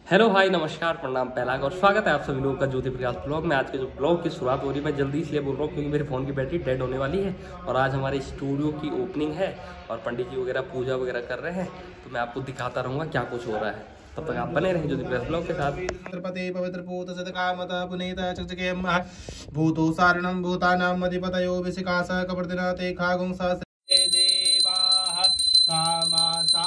Hello hi नमस्कार प्रणाम पहला और स्वागत है आप सभी लोगों का ज्योति प्रकाश ब्लॉग में। आज के जो ब्लॉग की शुरुआत हो रही है मैं जल्दी इसलिए बोल रहा हूँ क्योंकि मेरे फ़ोन की बैटरी डेड होने वाली है और आज हमारे स्टूडियो की ओपनिंग है और पंडित जी वगैरह पूजा वगैरह कर रहे हैं, तो मैं आपको दिखाता रहूँगा क्या कुछ हो रहा है। तब तक आप बने रहें ज्योति प्रकाश ब्लॉग के साथ। छत्रपति पवित्र पूत सदकामतः पुनीता चक्षके भूतो सारणं भूतानां मधिपतयो विशिकासः कपर्दिनाते खागुं सहस्रे देवाः सामासान्तरे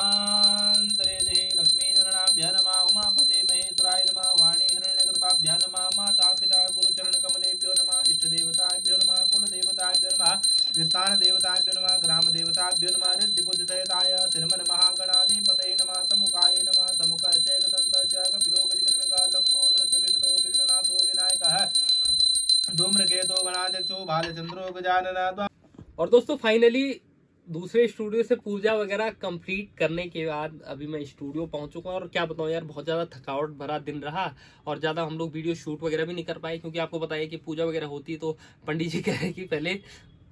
देहि लक्ष्मीनरणाभ्यः नमः उमापते महेश्वराय नमः वाणी हिरण्यगर्भाभ्यः नमः माता पिता गुरुचरणकमलेभ्यो नमः इष्टदेवताभ्यो नमः कुलदेवताभ्यो नमः स्थानदेवताभ्यो नमः ग्रामदेवताभ्यो नमः रिद्धिबुद्धिसहिताय श्रीमन्महागणाधिपतये नमः समुखाय नमः समुखः च एकदन्तः च कपिलो गजकर्णकः लम्बोदरस्य विकटो विघ्ननाथो विनायकः धूम्रकेतो गणाध्यक्षो भालचन्द्रो गजाननः। और दोस्तों फाइनली दूसरे स्टूडियो से पूजा वगैरह कंप्लीट करने के बाद अभी मैं स्टूडियो पहुंच चुका हूं और क्या बताऊं यार, बहुत ज़्यादा थकावट भरा दिन रहा और ज़्यादा हम लोग वीडियो शूट वगैरह भी नहीं कर पाए क्योंकि आपको बताया कि पूजा वगैरह होती है तो पंडित जी कह रहे हैं कि पहले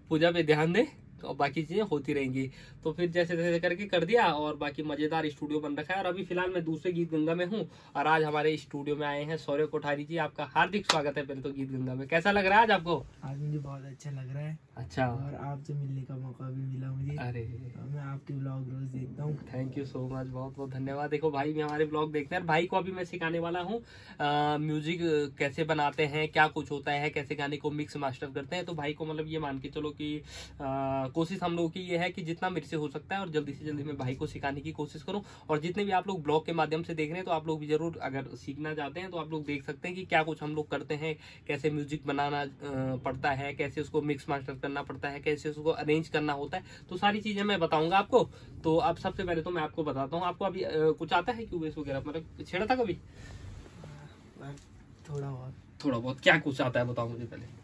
पूजा पे ध्यान दें और बाकी चीज़ें होती रहेंगी। तो फिर जैसे जैसे करके कर दिया और बाकी मज़ेदार स्टूडियो बन रखा है। और अभी फिलहाल मैं दूसरे गीत गंगा में हूँ और आज हमारे स्टूडियो में आए हैं सौर्य कोठारी जी। आपका हार्दिक स्वागत है। पहले तो गीत गंगा में कैसा लग रहा है आज आपको? आज मुझे बहुत अच्छा लग रहा है। अच्छा, और आपसे मिलने का मौका भी मिला मुझे। अरे मैं आपके ब्लॉग रोज देखता हूँ। थैंक यू सो मच, बहुत बहुत धन्यवाद। देखो भाई भी हमारे ब्लॉग देखते हैं। भाई को अभी मैं सिखाने वाला हूँ म्यूजिक कैसे बनाते हैं, क्या कुछ होता है, कैसे गाने को मिक्स मास्टर करते हैं। तो भाई को मतलब ये मान के चलो कि कोशिश हम लोगों की ये है कि जितना मेरे से हो सकता है और जल्दी से जल्दी मैं भाई को सिखाने की कोशिश करूं। और जितने भी आप लोग ब्लॉग के माध्यम से देख रहे हैं तो आप लोग भी जरूर अगर सीखना चाहते हैं तो आप लोग देख सकते हैं कि क्या कुछ हम लोग करते हैं, कैसे म्यूजिक बनाना पड़ता है, कैसे उसको मिक्स मास्टर करना पड़ता है, कैसे उसको अरेंज करना होता है। तो सारी चीजें मैं बताऊंगा आपको। तो अब सबसे पहले तो मैं आपको बताता हूँ, आपको अभी कुछ आता है क्यूबेस वगैरह, मतलब छेड़ा था कभी? थोड़ा बहुत क्या कुछ आता है बताओ मुझे पहले।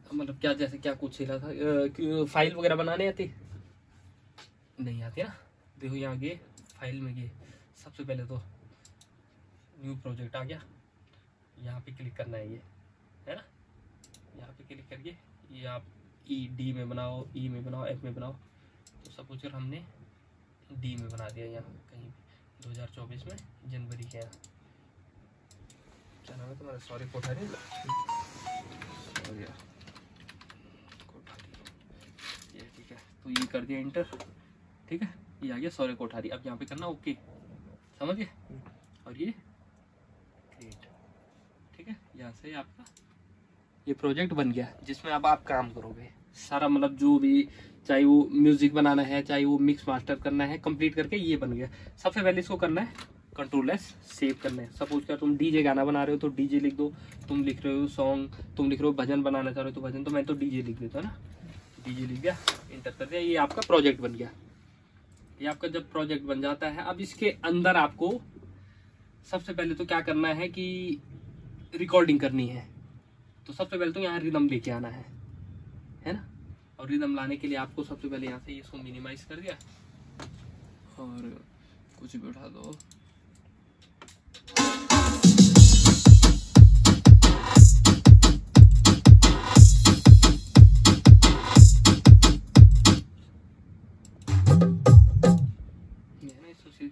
मतलब क्या, जैसे क्या कुछ छेड़ा था? फाइल वगैरह बनाने आती नहीं आती ना? देखो यहाँ गए फाइल में गए, सबसे पहले तो न्यू प्रोजेक्ट आ गया, यहाँ पे क्लिक करना है, ये है ना, यहाँ पे क्लिक करके ये आप डी में बनाओ, ई में बनाओ, एफ में बनाओ। तो सपोज कर हमने डी में बना दिया, यहाँ कहीं 2024 में जनवरी के यहाँ क्या नाम है तुम्हारा? सॉरी कोठारी, ठीक है। तो ये कर दिया इंटर, ठीक है, ये आ गया सौर्य कोठारी। अब यहाँ पे करना ओके, समझ गए? और ये क्रिएट, ठीक है, यहाँ से आपका ये प्रोजेक्ट बन गया जिसमें अब आप काम करोगे सारा, मतलब जो भी चाहे वो म्यूजिक बनाना है, चाहे वो मिक्स मास्टर करना है, कंप्लीट करके ये बन गया। सबसे पहले इसको करना है कंट्रोल एस, सेव करना है। सपोज कर तुम डीजे गाना बना रहे हो तो डीजे लिख दो, तुम लिख रहे हो सॉन्ग, तुम लिख रहे हो भजन बनाना चाह रहे हो तो भजन, तो मैं तो डीजे लिख देता हूँ ना, डीजे लिख दिया, इंटर कर दिया, ये आपका प्रोजेक्ट बन गया। ये आपका जब प्रोजेक्ट बन जाता है, अब इसके अंदर आपको सबसे पहले तो क्या करना है कि रिकॉर्डिंग करनी है। तो सबसे पहले तो यहाँ रिदम लेके आना है ना। और रिदम लाने के लिए आपको सबसे पहले यहाँ से इसको मिनिमाइज कर दिया और कुछ भी उठा दो।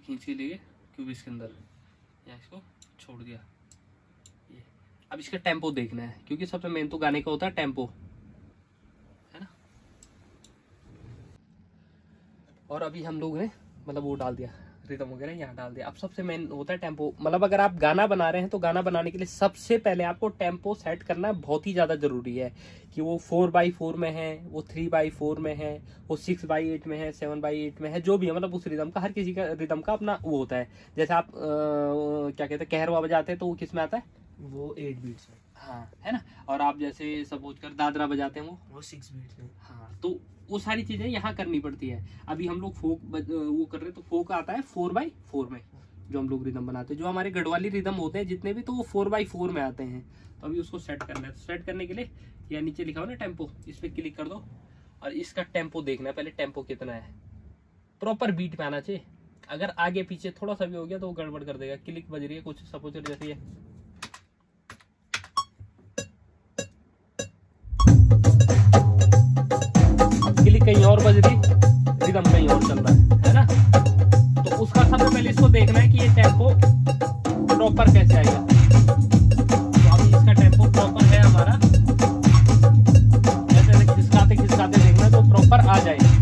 खींच के लिए क्यूबिस के अंदर या इसको छोड़ दिया। ये अब इसका टेम्पो देखना है क्योंकि सबसे मेन तो गाने का होता है टेम्पो, है ना। और अभी हम लोग ने मतलब वो डाल दिया, रिदम वगैरह यहाँ डाल दिया। अब सबसे मेन होता है टेम्पो, मतलब अगर आप गाना बना रहे हैं तो गाना बनाने के लिए सबसे पहले आपको टेम्पो सेट करना बहुत ही ज़्यादा ज़रूरी है कि वो 4/4 में है, वो 3/4 में है, वो 6/8 में है, 7/8 में है, जो भी है, मतलब उस रिदम का, हर किसी का रिदम का अपना वो होता है। जैसे आप क्या कहते हैं कहरवा बजाते हैं तो वो किस में आता है? वो 8 बीट्स में, हाँ, है ना। और आप जैसे सपोज कर दादरा बजाते हैं वो 6 बीट्स में, हाँ। तो वो सारी चीजें यहाँ करनी पड़ती है। अभी हम लोग फोक वो कर रहे हैं तो फोक आता है 4/4 में, जो हम लोग रिदम बनाते हैं। जो हमारे गढ़वाली रिदम होते हैं जितने भी, तो वो 4/4 में आते हैं। तो अभी उसको सेट करना है। तो सेट करने के लिए यहाँ नीचे लिखा हो ना टेम्पो, इस पर क्लिक कर दो और इसका टेम्पो देखना है पहले, टेम्पो कितना है, प्रॉपर बीट पे आना चाहिए। अगर आगे पीछे थोड़ा सा भी हो गया तो वो गड़बड़ कर देगा। क्लिक बज रही है कुछ, सपोज जैसे ये, क्लिक कहीं और बज रही, रिदम कहीं और चल रहा है ना। तो उसका सबसे पहले इसको देखना है कि ये टेम्पो प्रॉपर कैसे आएगा। तो अभी इसका टेम्पो प्रॉपर है हमारा, ऐसे खिसकाते खिसकाते देखना तो प्रॉपर आ जाएगा।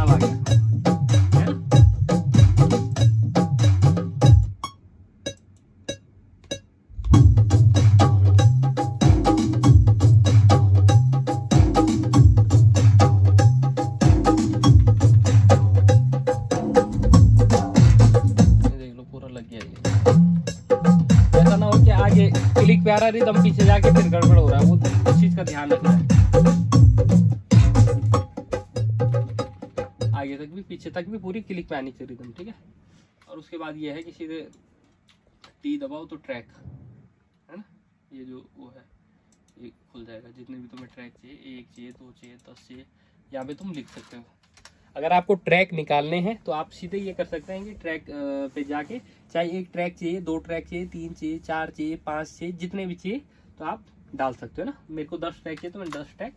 अब आ गया है ना? ऐसा ना हो कि आगे क्लिक पे आ रहा है रिदम, पीछे जाके फिर गड़बड़ हो रहा है, वो उस चीज का ध्यान रखना है। आगे तक भी पीछे तक भी पूरी क्लिक पे आनी चाहिए रिदम, ठीक है। और उसके बाद ये है कि सीधे टी दबाओ तो ट्रैक है ना, ये जो वो है ये खुल जाएगा। जितने भी तुम्हें ट्रैक चाहिए, 1 चाहिए, 2 चाहिए, 10 चाहिए, यहाँ पे तुम लिख सकते हो। अगर आपको ट्रैक निकालने हैं तो आप सीधे ये कर सकते हैं कि ट्रैक पे जाके, चाहे 1 ट्रैक चाहिए, 2 ट्रैक चाहिए, 3 चाहिए, 4 चाहिए, 5 चाहिए, जितने भी चाहिए तो आप डाल सकते हो ना। मेरे को 10 ट्रैक चाहिए तो मैंने 10 ट्रैक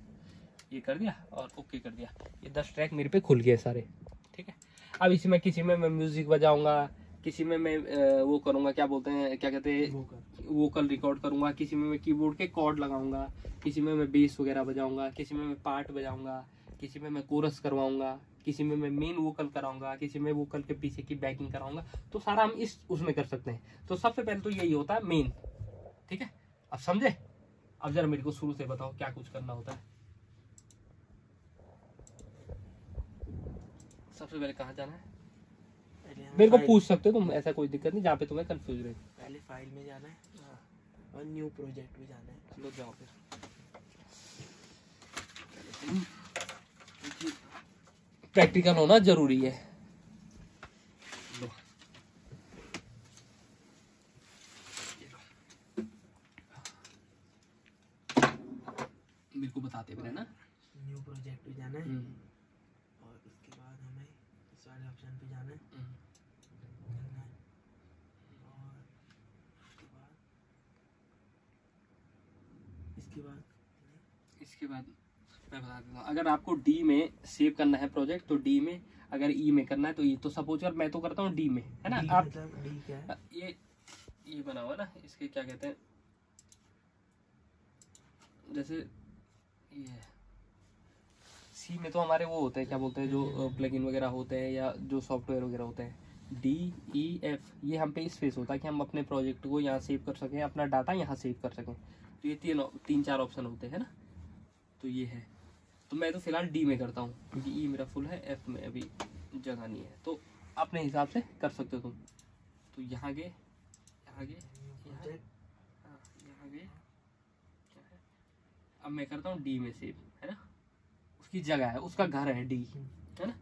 ये कर दिया और ओके कर दिया। ये 10 ट्रैक मेरे पे खुल गए सारे, ठीक है। अब इसमें किसी में मैं म्यूजिक बजाऊंगा, किसी में मैं वो करूंगा, क्या बोलते हैं, क्या कहते हैं, वोकल रिकॉर्ड करूंगा, किसी में मैं कीबोर्ड के कॉर्ड लगाऊंगा, किसी में मैं बेस वगैरह बजाऊंगा, किसी में मैं पार्ट बजाऊंगा, किसी में मैं कोरस करवाऊंगा, किसी में मैं मेन वोकल कराऊंगा, किसी में वोकल के पीछे की बैकिंग कराऊंगा। तो सारा हम इस उसमें कर सकते हैं। तो सबसे पहले तो यही होता है मेन, ठीक है। अब समझे? अब जरा मेरे को शुरू से बताओ क्या कुछ करना होता है। सबसे पहले कहाँ जाना है? मेरे को पूछ सकते हो तुम, ऐसा कोई दिक्कत नहीं, जहाँ पे तुम्हें कंफ्यूज रहे। पहले फाइल में जाना है और न्यू प्रोजेक्ट में जाना है। चलो जाओ फिर। प्रैक्टिकल होना जरूरी है। लो। मेरे को बताते हुए ना, न्यू प्रोजेक्ट पे जाना है और उसके बाद हमें इस वाले ऑप्शन पे जाना है और इसके बाद मैं बता देता हूँ। अगर आपको डी में सेव करना है प्रोजेक्ट तो डी में, अगर ई में करना है तो ई। तो सपोज कर मैं तो करता हूँ डी में, है ना। आप डी क्या है? ये बना हुआ ना, इसके क्या कहते हैं, जैसे ये सी में तो हमारे वो होते हैं, क्या बोलते हैं, जो प्लगइन वगैरह होते हैं या जो सॉफ्टवेयर वगैरह होते हैं। डी ई एफ ये हम पे स्पेस होता है कि हम अपने प्रोजेक्ट को यहाँ सेव कर सकें, अपना डाटा यहाँ सेव कर सकें। तो ये 3-4 ऑप्शन होते हैं ना। तो ये है, तो मैं तो फिलहाल डी में करता हूँ क्योंकि ई मेरा फुल है, एफ में अभी जगह नहीं है। तो अपने हिसाब से कर सकते हो तुम। तो यहाँ गए, यहाँ गए, यहाँ गए। अब मैं करता हूँ डी में सेव, है ना। उसकी जगह है, उसका घर है डी, है ना।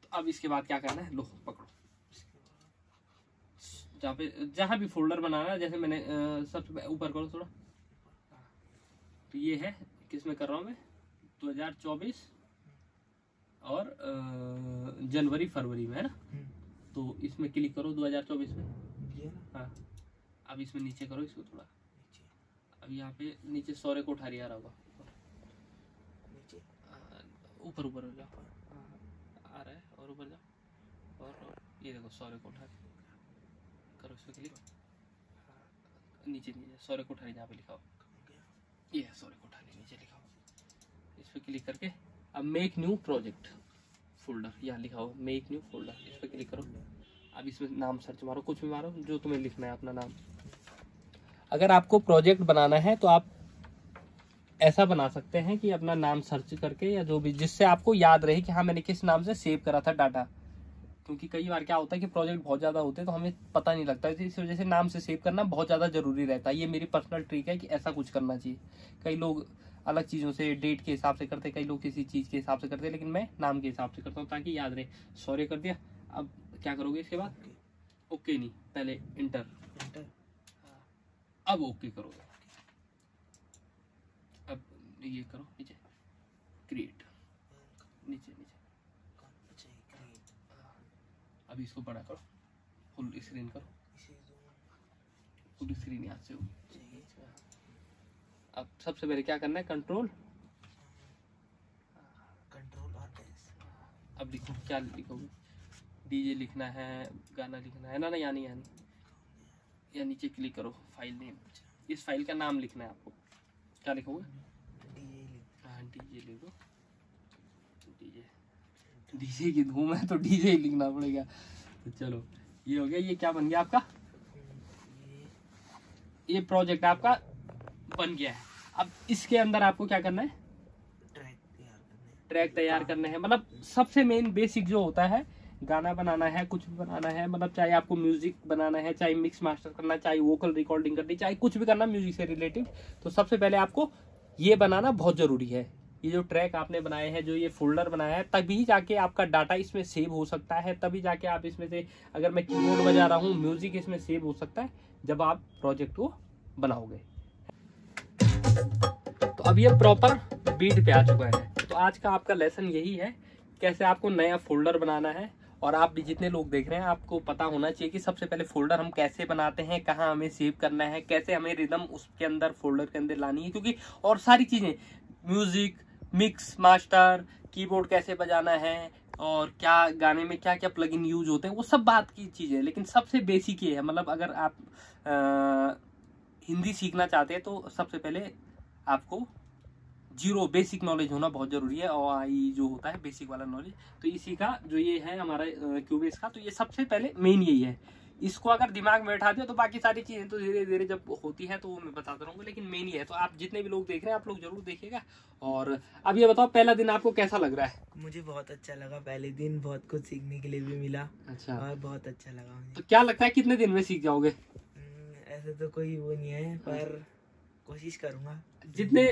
तो अब इसके बाद क्या करना है, लो पकड़ो, जहाँ भी फोल्डर बनाना है, जैसे मैंने सबसे ऊपर करो थोड़ा। तो ये है, किस में कर रहा हूँ मैं, 2024 और जनवरी फरवरी में, है ना। तो इसमें क्लिक करो 2024 में, हाँ। अब इसमें नीचे करो इसको थोड़ा, अब यहाँ पे नीचे सौर्य कोठारी आ रहा होगा, ऊपर ऊपर हो जाओ, आ रहा है, और ऊपर जाओ, और ये देखो सौर्य कोठारी, करो इसको क्लिक, नीचे नीचे सौर्य कोठारी जहाँ पे लिखा हो, ये है सौर्य कोठारी नीचे लिखा हो, इस पर क्लिक करके अब मेक न्यू प्रोजेक्ट फोल्डर, यहाँ लिखा हो मेक न्यू फोल्डर, इस पर क्लिक करो। अब इसमें नाम सर्च मारो, कुछ भी मारो जो तुम्हें लिखना है अपना नाम। अगर आपको प्रोजेक्ट बनाना है तो आप ऐसा बना सकते हैं कि अपना नाम सर्च करके या जो भी, जिससे आपको याद रहे कि हाँ मैंने किस नाम से सेव करा था डाटा। क्योंकि कई बार क्या होता है कि प्रोजेक्ट बहुत ज़्यादा होते हैं तो हमें पता नहीं लगता है, इस वजह से नाम से सेव करना बहुत ज़्यादा जरूरी रहता है। ये मेरी पर्सनल ट्रिक है कि ऐसा कुछ करना चाहिए। कई लोग अलग चीज़ों से, डेट के हिसाब से करते, कई लोग किसी चीज़ के हिसाब से करते, लेकिन मैं नाम के हिसाब से करता हूँ ताकि याद रहे। सॉरी कर दिया। अब क्या करोगे इसके बाद, ओके नहीं, पहले इंटर, अब ओके करोगे। अब ये करो नीचे क्रिएट, नीचे नीचे, अब इसको बड़ा करो, फुल स्क्रीन करो, फुल स्क्रीन यहाँ से हो। अब सबसे पहले क्या करना है, कंट्रोल और अब लिखो, क्या लिखोगे? डीजे लिखना है, गाना लिखना है ना? यानी या नीचे क्लिक करो, फाइल नेम, इस फाइल का नाम लिखना है आपको। क्या लिखोगे? हाँ डीजे लिखो, डीजे की धूम है तो डीजे ही लिखना पड़ेगा। तो चलो ये हो गया। ये क्या बन गया आपका? ये प्रोजेक्ट आपका बन गया है। अब इसके अंदर आपको क्या करना है? ट्रैक तैयार करने हैं। मतलब सबसे मेन बेसिक जो होता है, गाना बनाना है, कुछ भी बनाना है, मतलब चाहे आपको म्यूजिक बनाना है, चाहे मिक्स मास्टर करना, चाहे वोकल रिकॉर्डिंग करनी, चाहे कुछ भी करना म्यूजिक से रिलेटेड, तो सबसे पहले आपको ये बनाना बहुत जरूरी है। ये जो ट्रैक आपने बनाए हैं, जो ये फोल्डर बनाया है, तभी जाके आपका डाटा इसमें सेव हो सकता है, तभी जाके आप इसमें से, अगर मैं कीबोर्ड बजा रहा हूँ, म्यूजिक इसमें सेव हो सकता है जब आप प्रोजेक्ट को बनाओगे। तो अब ये प्रॉपर बीट पे आ चुका है। तो आज का आपका लेसन यही है, कैसे आपको नया फोल्डर बनाना है। और आप भी जितने लोग देख रहे हैं, आपको पता होना चाहिए कि सबसे पहले फोल्डर हम कैसे बनाते हैं, कहाँ हमें सेव करना है, कैसे हमें रिदम उसके अंदर फोल्डर के अंदर लानी है, क्योंकि और सारी चीजें, म्यूजिक, मिक्स मास्टर, कीबोर्ड कैसे बजाना है, और क्या गाने में क्या क्या प्लगइन यूज होते हैं, वो सब बात की चीजें है। लेकिन सबसे बेसिक ये है, मतलब अगर आप हिंदी सीखना चाहते हैं तो सबसे पहले आपको जीरो बेसिक नॉलेज होना बहुत जरूरी है। और आई जो होता है बेसिक वाला नॉलेज, तो इसी का जो ये है हमारा क्यूबेस का, तो ये सबसे पहले मेन यही है। इसको अगर दिमाग में बैठा दिया तो बाकी सारी चीजें तो धीरे धीरे जब होती है तो वो मैं बताता रहूंगा, लेकिन मेन ये है। तो आप जितने भी लोग देख रहे हैं, आप लोग जरूर देखिएगा। और अब ये बताओ, पहला दिन आपको कैसा लग रहा है? मुझे बहुत अच्छा लगा। पहले दिन बहुत कुछ सीखने के लिए भी मिला। अच्छा, और बहुत अच्छा लगा मुझे। तो क्या लगता है कितने दिन में सीख जाओगे? ऐसे तो कोई वो नहीं है, पर कोशिश करूंगा जितने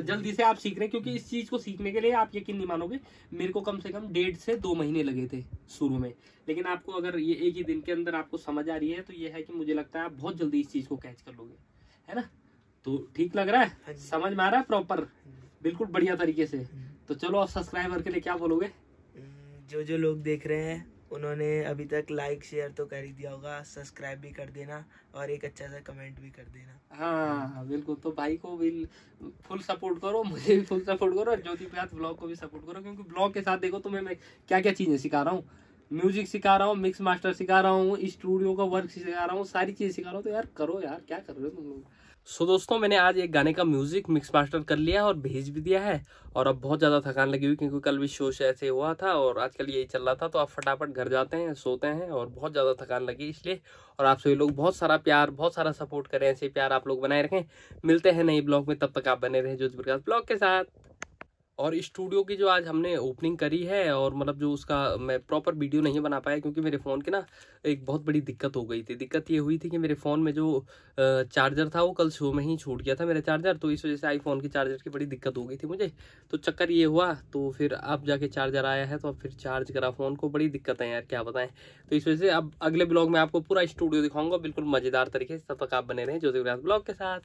जल्दी से आप सीख रहे हैं, क्योंकि इस चीज को सीखने के लिए आप यकीन नहीं मानोगे, मेरे को कम से कम 1.5 से 2 महीने लगे थे शुरू में। लेकिन आपको अगर ये एक ही दिन के अंदर आपको समझ आ रही है, तो ये है कि मुझे लगता है आप बहुत जल्दी इस चीज को कैच कर लोगे, है ना? तो ठीक लग रहा है? समझ में आ रहा है प्रॉपर, बिल्कुल बढ़िया तरीके से? तो चलो, अब सब्सक्राइबर के लिए क्या बोलोगे? जो लोग देख रहे हैं उन्होंने अभी तक लाइक शेयर तो कर ही दिया होगा, सब्सक्राइब भी कर देना और एक अच्छा सा कमेंट भी कर देना। हाँ बिल्कुल। तो भाई को भी फुल सपोर्ट करो, मुझे भी फुल सपोर्ट करो, और ज्योति प्रकाश ब्लॉग को भी सपोर्ट करो, क्योंकि ब्लॉग के साथ देखो तुम्हें मैं क्या क्या चीजें सिखा रहा हूँ। म्यूजिक सिखा रहा हूँ, मिक्स मास्टर सिखा रहा हूँ, स्टूडियो का वर्क सिखा रहा हूँ, सारी चीजें सिखा रहा हूँ। तो यार करो यार, क्या कर रहे हो तुम लोग? सो दोस्तों, मैंने आज एक गाने का म्यूजिक मिक्स मास्टर कर लिया और भेज भी दिया है। और अब बहुत ज़्यादा थकान लगी हुई, क्योंकि कल भी शो से ऐसे हुआ था और आजकल यही चल रहा था। तो आप फटाफट घर जाते हैं, सोते हैं, और बहुत ज़्यादा थकान लगी इसलिए। और आप सभी लोग बहुत सारा प्यार, बहुत सारा सपोर्ट करें, ऐसे प्यार आप लोग बनाए रखें। मिलते हैं नए ब्लॉग में, तब तक आप बने रहें ज्योति प्रकाश ब्लॉग के साथ। और स्टूडियो की जो आज हमने ओपनिंग करी है, और मतलब जो उसका मैं प्रॉपर वीडियो नहीं बना पाया, क्योंकि मेरे फ़ोन की ना एक बहुत बड़ी दिक्कत हो गई थी। दिक्कत ये हुई थी कि मेरे फ़ोन में जो चार्जर था वो कल शो में ही छूट गया था मेरा चार्जर। तो इस वजह से आईफोन की चार्जर की बड़ी दिक्कत हो गई थी मुझे। तो चक्कर ये हुआ, तो फिर अब जाके चार्जर आया है, तो अब फिर चार्ज करा फ़ोन को। बड़ी दिक्कत है यार, क्या बताएं। तो इस वजह से अब अगले ब्लॉग में आपको पूरा स्टूडियो दिखाऊंगा बिल्कुल मज़ेदार तरीके से। तब तक आप बने रहें ज्योति प्रकाश ब्लॉग के साथ।